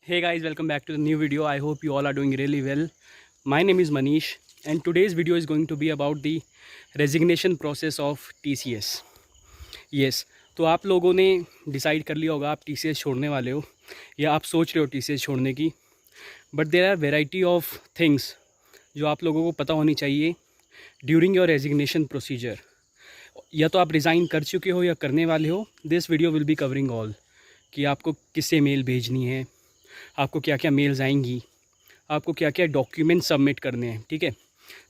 Hey guys, welcome back to the new video. I hope you all are doing really well. My name is Manish and today's video is going to be about the resignation process of TCS. Yes, तो आप लोगों ने decide कर लिया होगा आप TCS छोड़ने वाले हो या आप सोच रहे हो TCS छोड़ने की, but there are variety of things जो आप लोगों को पता होनी चाहिए ड्यूरिंग योर रेजिग्नेशन प्रोसीजर. या तो आप रिज़ाइन कर चुके हो या करने वाले हो. This video will be covering all कि आपको किससे मेल भेजनी है, आपको क्या क्या मेल्स आएंगी, आपको क्या क्या डॉक्यूमेंट सबमिट करने हैं. ठीक है,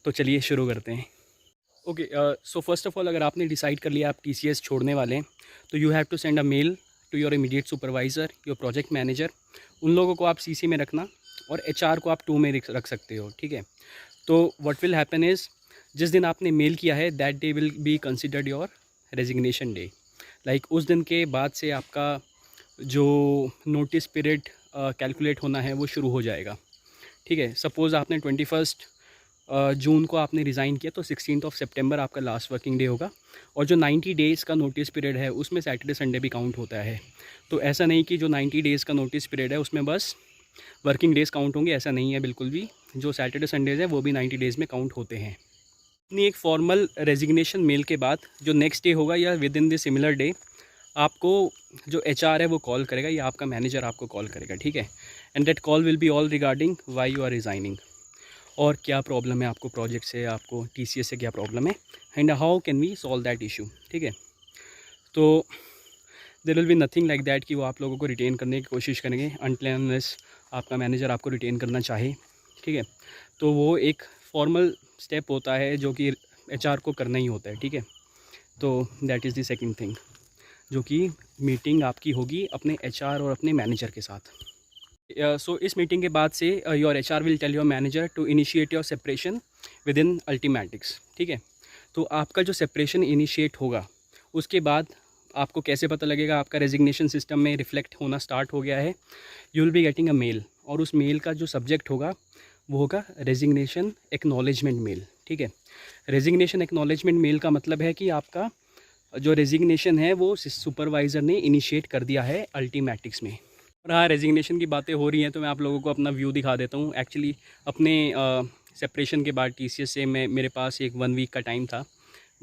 तो चलिए शुरू करते हैं. Okay, so first of all अगर आपने डिसाइड कर लिया आप TCS छोड़ने वाले हैं तो you have to send a mail to your immediate supervisor, your project manager. उन लोगों को आप CC में रखना और HR को आप 2 में रख सकते हो. ठीक है, तो व्हाट विल हैपन इज़ जिस दिन आपने मेल किया है that day will be considered your resignation day. Like उस दिन के बाद से आपका जो नोटिस पीरियड कैलकुलेट होना है वो शुरू हो जाएगा. ठीक है, सपोज़ आपने 21 जून को आपने रिज़ाइन किया तो 16 सितंबर आपका लास्ट वर्किंग डे होगा. और जो 90 डेज़ का नोटिस पीरियड है उसमें सैटरडे संडे भी काउंट होता है. तो ऐसा नहीं कि जो 90 डेज़ का नोटिस पीरियड है उसमें बस वर्किंग डेज़ काउंट होंगे, ऐसा नहीं है बिल्कुल भी. जो सैटरडे संडेज़ है वो भी 90 डेज़ में काउंट होते हैं. अपनी एक फॉर्मल रेजिग्नेशन मेल के बाद जो नेक्स्ट डे होगा या with in the similar day आपको जो HR है वो कॉल करेगा या आपका मैनेजर आपको कॉल करेगा. ठीक है, and that call will be all regarding why you are resigning और क्या प्रॉब्लम है आपको प्रोजेक्ट से, आपको TCS से क्या प्रॉब्लम है and how can we solve that issue. ठीक है, तो there will be nothing like that कि वो आप लोगों को रिटेन करने की कोशिश करेंगे अनटिल अनलेस आपका मैनेजर आपको रिटेन करना चाहे. ठीक है, तो वो एक फॉर्मल स्टेप होता है जो कि HR को करना ही होता है. ठीक है, तो that is the second thing जो कि मीटिंग आपकी होगी अपने HR और अपने मैनेजर के साथ. सो इस मीटिंग के बाद से your HR will tell your manager to initiate your separation within Ultimatix. ठीक है, तो आपका जो सेपरेशन इनिशिएट होगा उसके बाद आपको कैसे पता लगेगा आपका रेजिग्नेशन सिस्टम में रिफ्लेक्ट होना स्टार्ट हो गया है. You will be getting a mail और उस मेल का जो सब्जेक्ट होगा वो होगा रेजिग्नेशन एक्नॉलेजमेंट मेल. ठीक है, रेजिग्नेशन एक्नॉलेजमेंट मेल का मतलब है कि आपका जो रेजिग्नेशन है वो सुपरवाइज़र ने इनिशिएट कर दिया है अल्टीमेटिक्स में. और हाँ, रेजिग्नेशन की बातें हो रही हैं तो मैं आप लोगों को अपना व्यू दिखा देता हूँ. एक्चुअली अपने सेपरेशन के बाद TCS से मेरे पास एक 1 वीक का टाइम था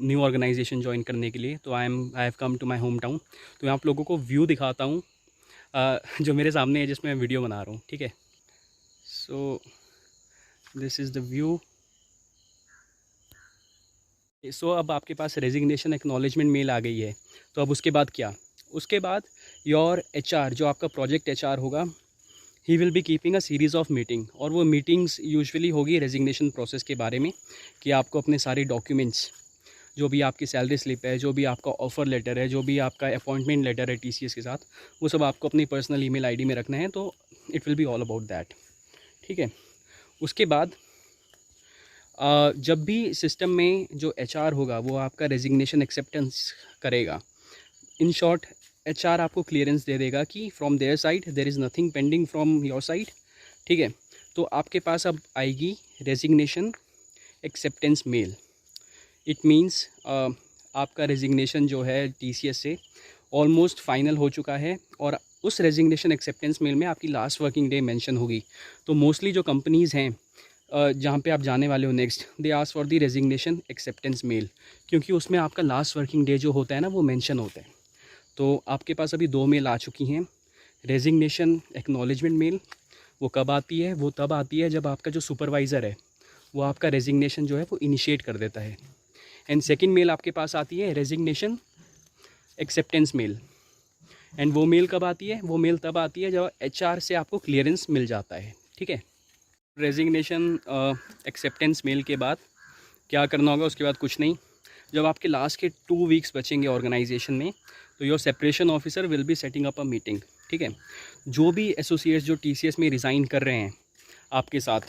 न्यू ऑर्गेनाइजेशन ज्वाइन करने के लिए. तो I have come to my home town. तो मैं आप लोगों को व्यू दिखाता हूँ जो मेरे सामने है जिसमें मैं वीडियो बना रहा हूँ. ठीक है, so this is the view. So अब आपके पास रेजिग्नेशन एक्नॉलेजमेंट मेल आ गई है. तो अब उसके बाद क्या, उसके बाद योर HR जो आपका प्रोजेक्ट HR होगा he will be keeping a series of meeting. और वो मीटिंग्स यूजुअली होगी रेजिग्नेशन प्रोसेस के बारे में कि आपको अपने सारे डॉक्यूमेंट्स, जो भी आपकी सैलरी स्लिप है, जो भी आपका ऑफ़र लेटर है, जो भी आपका अपॉइंटमेंट लेटर है TCS के साथ, वो सब आपको अपनी पर्सनल ईमेल ID में रखना है. तो it will be all about that. ठीक है, उसके बाद जब भी सिस्टम में जो HR होगा वो आपका रेजिग्नेशन एक्सेप्टेंस करेगा. इन शॉर्ट HR आपको क्लियरेंस दे देगा कि from there side there is nothing pending from your side. ठीक है, तो आपके पास अब आएगी resignation acceptance mail. It means आपका रेजिग्नेशन जो है TCS से ऑलमोस्ट फाइनल हो चुका है और उस रेजिग्नेशन एक्सेप्टेंस मेल में आपकी लास्ट वर्किंग डे मेंशन होगी. तो मोस्टली जो कंपनीज़ हैं जहाँ पे आप जाने वाले हो next, they ask for the resignation acceptance mail, क्योंकि उसमें आपका लास्ट वर्किंग डे जो होता है ना वो मेंशन होता है. तो आपके पास अभी 2 मेल आ चुकी हैं. रेजिग्नेशन एक्नॉलेजमेंट मेल वो कब आती है, वो तब आती है जब आपका जो सुपरवाइज़र है वो आपका रेजिग्नेशन जो है वो इनिशिएट कर देता है. एंड सेकंड मेल आपके पास आती है रेजिग्नेशन एक्सेप्टेंस मेल. एंड वो मेल कब आती है, वो मेल तब आती है जब HR से आपको क्लियरेंस मिल जाता है. ठीक है, रेजिग्नेशन एक्सेप्टेंस मेल के बाद क्या करना होगा, उसके बाद कुछ नहीं. जब आपके लास्ट के 2 वीक्स बचेंगे ऑर्गेनाइजेशन में तो your separation officer will be setting up a meeting. ठीक है, जो भी एसोसिएट्स जो TCS में रिज़ाइन कर रहे हैं आपके साथ,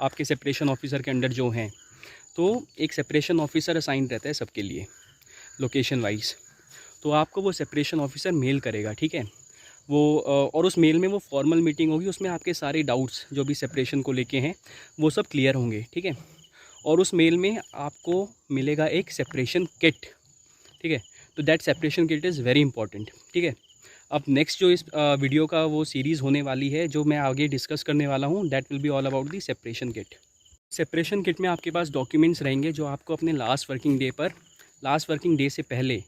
आपके सेपरेशन ऑफिसर के अंडर जो हैं, तो एक सेपरेशन ऑफिसर असाइन रहता है सबके लिए लोकेशन वाइज. तो आपको वो सेपरेशन ऑफिसर मेल करेगा. ठीक है, वो और उस मेल में वो फॉर्मल मीटिंग होगी, उसमें आपके सारे डाउट्स जो भी सेपरेशन को लेके हैं वो सब क्लियर होंगे. ठीक है, और उस मेल में आपको मिलेगा एक सेपरेशन किट. ठीक है, तो that separation kit is very important. ठीक है, अब नेक्स्ट जो इस वीडियो का वो सीरीज़ होने वाली है, जो मैं आगे डिस्कस करने वाला हूँ, that will be all about the separation kit. Separation kit में आपके पास डॉक्यूमेंट्स रहेंगे जो आपको अपने लास्ट वर्किंग डे से पहले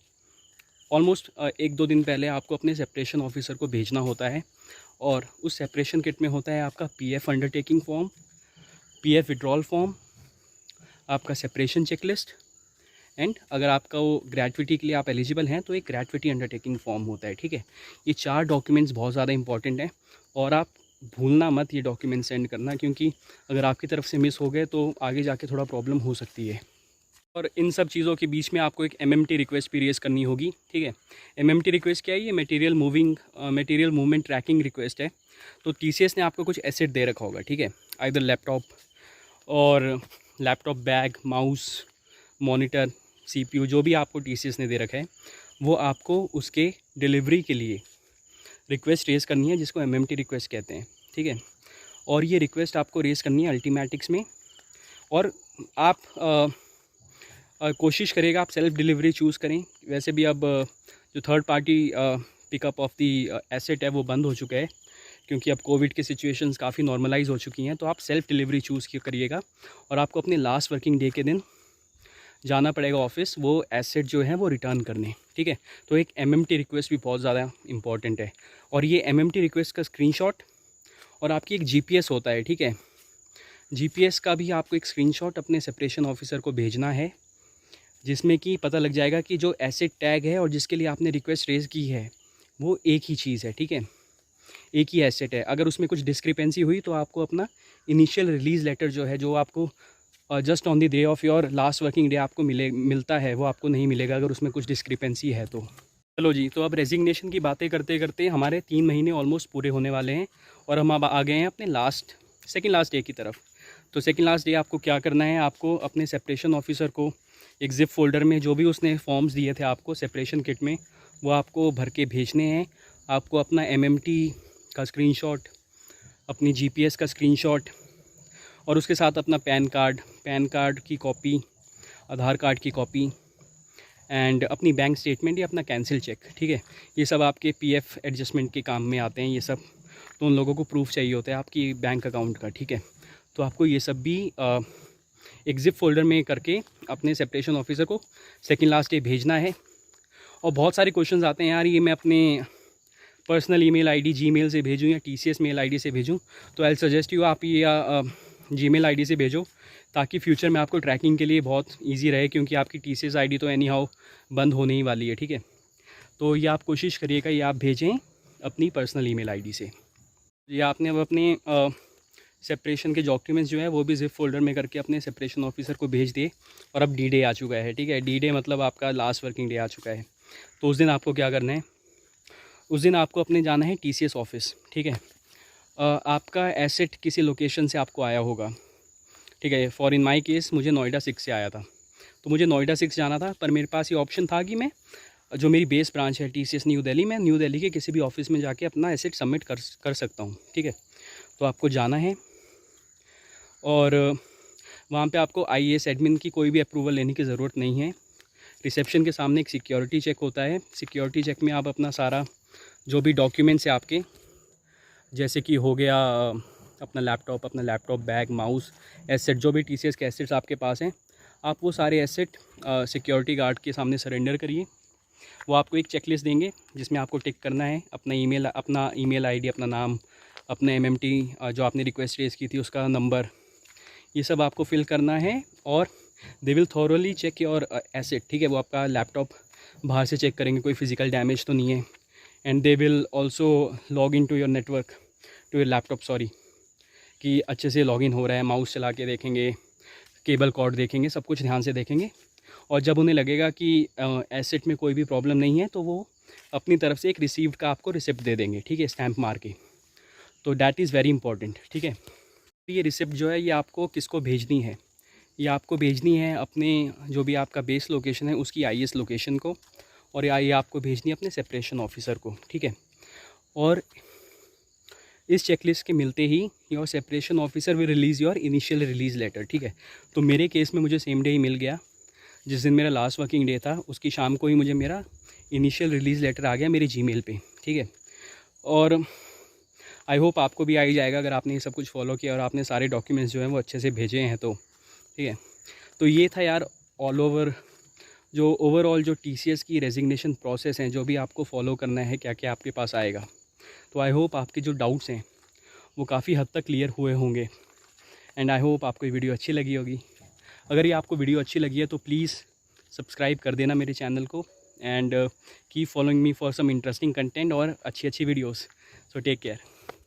ऑलमोस्ट 1-2 दिन पहले आपको अपने सेपरेशन ऑफिसर को भेजना होता है। और उस सेपरेशन किट में होता है आपका PF undertaking form, PF withdrawal form, आपका सेपरेशन चेकलिस्ट, एंड अगर आपका वो ग्रेजुइटी के लिए आप एलिजिबल हैं तो एक ग्रेजुइटी अंडरटेकिंग फॉर्म होता है, ठीक है। ये 4 डॉक्यूमेंट्स बहुत ज़्यादा इंपॉर्टेंट हैं और आप भूलना मत ये डॉक्यूमेंट सेंड करना, क्योंकि अगर आपकी तरफ से मिस हो गए तो आगे जाके थोड़ा प्रॉब्लम हो सकती है। और इन सब चीज़ों के बीच में आपको एक MMT रिक्वेस्ट भी रेज़ करनी होगी, ठीक है। MMT रिक्वेस्ट क्या है? ये मटेरियल मूवमेंट ट्रैकिंग रिक्वेस्ट है। तो TCS ने आपको कुछ एसेट दे रखा होगा, ठीक है, either laptop bag, mouse, monitor, CPU, जो भी आपको TCS ने दे रखा है, वो आपको उसके डिलीवरी के लिए रिक्वेस्ट रेज़ करनी है, जिसको MMT रिक्वेस्ट कहते हैं, ठीक है। और ये रिक्वेस्ट आपको रेज़ करनी है अल्टीमेटिक्स में। और आप कोशिश करेगा आप सेल्फ़ डिलीवरी चूज़ करें। वैसे भी अब जो third party pickup of the asset है वो बंद हो चुका है, क्योंकि अब कोविड की सिचुएशंस काफ़ी नॉर्मलाइज हो चुकी हैं। तो आप सेल्फ़ डिलीवरी चूज़ करिएगा और आपको अपने लास्ट वर्किंग डे के दिन जाना पड़ेगा ऑफिस वो एसेट जो है वो रिटर्न करने, ठीक है। तो एक MMT रिक्वेस्ट भी बहुत ज़्यादा इंपॉर्टेंट है। और ये MMT रिक्वेस्ट का स्क्रीनशॉट और आपकी एक GPS होता है, ठीक है। GPS का भी आपको एक स्क्रीनशॉट अपने सेपरेशन ऑफिसर को भेजना है, जिसमें कि पता लग जाएगा कि जो एसेट टैग है और जिसके लिए आपने रिक्वेस्ट रेज़ की है वो एक ही चीज़ है, ठीक है, एक ही एसेट है। अगर उसमें कुछ डिस्क्रिपेंसी हुई तो आपको अपना इनिशियल रिलीज़ लेटर जो है, जो आपको just on the day of your last working day आपको मिलता है, वो आपको नहीं मिलेगा अगर उसमें कुछ डिस्क्रिपेंसी है तो। चलो जी, तो अब रेजिग्नेशन की बातें करते करते हमारे 3 महीने ऑलमोस्ट पूरे होने वाले हैं और हम अब आ गए हैं अपने सेकेंड लास्ट डे की तरफ। तो सेकेंड लास्ट डे आपको क्या करना है? आपको अपने सेपरेशन ऑफिसर को एक ज़िप फोल्डर में जो भी उसने फॉर्म्स दिए थे आपको सेपरेशन किट में, वो आपको भर के भेजने हैं। आपको अपना MMT का स्क्रीनशॉट, अपनी GPS का स्क्रीनशॉट और उसके साथ अपना पैन कार्ड की कॉपी, आधार कार्ड की कॉपी एंड अपनी बैंक स्टेटमेंट या अपना कैंसिल चेक, ठीक है। ये सब आपके PF एडजस्टमेंट के काम में आते हैं ये सब। तो उन लोगों को प्रूफ चाहिए होता है आपकी बैंक अकाउंट का, ठीक है। तो आपको ये सब भी एक ज़िप फोल्डर में करके अपने सेपरेशन ऑफिसर को सेकेंड लास्ट डे भेजना है। और बहुत सारे क्वेश्चंस आते हैं, यार ये मैं अपने पर्सनल ईमेल आईडी जीमेल से भेजूँ या TCS मेल आईडी से भेजूँ। तो आई सजेस्ट यू आप ये जीमेल आईडी से भेजो, ताकि फ्यूचर में आपको ट्रैकिंग के लिए बहुत इजी रहे, क्योंकि आपकी TCS आईडी तो एनी हाउ बंद होने ही वाली है, ठीक है। तो ये आप कोशिश करिएगा ये आप भेजें अपनी पर्सनल ईमेल आईडी से। ये आपने अब अपने सेपरेशन के डॉक्यूमेंट्स जो है वो भी ज़िप फोल्डर में करके अपने सेपरेशन ऑफिसर को भेज दिए। और अब D-Day आ चुका है, ठीक है। D-Day मतलब आपका लास्ट वर्किंग डे आ चुका है। तो उस दिन आपको क्या करना है? उस दिन आपको अपने जाना है TCS ऑफिस, ठीक है। आपका एसेट किसी लोकेशन से आपको आया होगा, ठीक है। फॉर इन माई केस मुझे नोएडा 6 से आया था, तो मुझे नोएडा 6 जाना था। पर मेरे पास ये ऑप्शन था कि मैं जो मेरी बेस ब्रांच है TCS न्यू दिल्ली, मैं न्यू दिल्ली के किसी भी ऑफिस में जाके अपना एसेट सबमिट कर सकता हूँ, ठीक है। तो आपको जाना है और वहाँ पे आपको IAS एडमिन की कोई भी अप्रूवल लेने की ज़रूरत नहीं है। रिसेप्शन के सामने एक सिक्योरिटी चेक होता है। सिक्योरिटी चेक में आप अपना सारा जो भी डॉक्यूमेंट्स है आपके, जैसे कि हो गया अपना लैपटॉप बैग, माउस, एसेट, जो भी TCS के एसेट्स आपके पास हैं, आप वो सारे एसेट सिक्योरिटी गार्ड के सामने सरेंडर करिए। वो आपको एक चेकलिस्ट देंगे जिसमें आपको टिक करना है अपना ईमेल आईडी, अपना नाम, अपना MMT जो आपने रिक्वेस्ट रेज़ की थी उसका नंबर, ये सब आपको फिल करना है। और they will thoroughly check your asset, ठीक है। वो आपका लैपटॉप बाहर से चेक करेंगे, कोई फिज़िकल डैमेज तो नहीं है। And they will also log in to your network, to your laptop, कि अच्छे से लॉगिन हो रहा है। माउस चला के देखेंगे, केबल कॉर्ड देखेंगे, सब कुछ ध्यान से देखेंगे। और जब उन्हें लगेगा कि एसेट में कोई भी प्रॉब्लम नहीं है तो वो अपनी तरफ से एक रिसीव्ड का आपको रिसिप्ट दे देंगे, ठीक है, स्टैम्प मार के। तो डैट इज़ वेरी इंपॉर्टेंट, ठीक है। ये रिसिप्ट जो है ये आपको किसको भेजनी है? ये आपको भेजनी है अपने जो भी आपका बेस लोकेशन है उसकी IAS लोकेशन को, और ये आपको भेजनी है अपने सेपरेशन ऑफिसर को, ठीक है। और इस चेकलिस्ट के मिलते ही your separation officer will release your initial release letter, ठीक है। तो मेरे केस में मुझे सेम डे ही मिल गया। जिस दिन मेरा लास्ट वर्किंग डे था उसकी शाम को ही मुझे मेरा इनिशियल रिलीज़ लेटर आ गया मेरे जीमेल पे, ठीक है। और आई होप आपको भी आ ही जाएगा अगर आपने ये सब कुछ फॉलो किया और आपने सारे डॉक्यूमेंट्स जो हैं वो अच्छे से भेजे हैं तो, ठीक है। तो ये था यार ऑल ओवर जो ओवरऑल जो TCS की रेजिग्नेशन प्रोसेस हैं, जो भी आपको फॉलो करना है, क्या क्या आपके पास आएगा। तो आई होप आपके जो डाउट्स हैं वो काफ़ी हद तक क्लियर हुए होंगे एंड आई होप आपको ये वीडियो अच्छी लगी होगी। अगर ये आपको वीडियो अच्छी लगी है तो प्लीज़ सब्सक्राइब कर देना मेरे चैनल को and keep following me for some interesting content और अच्छी वीडियोस। So take care.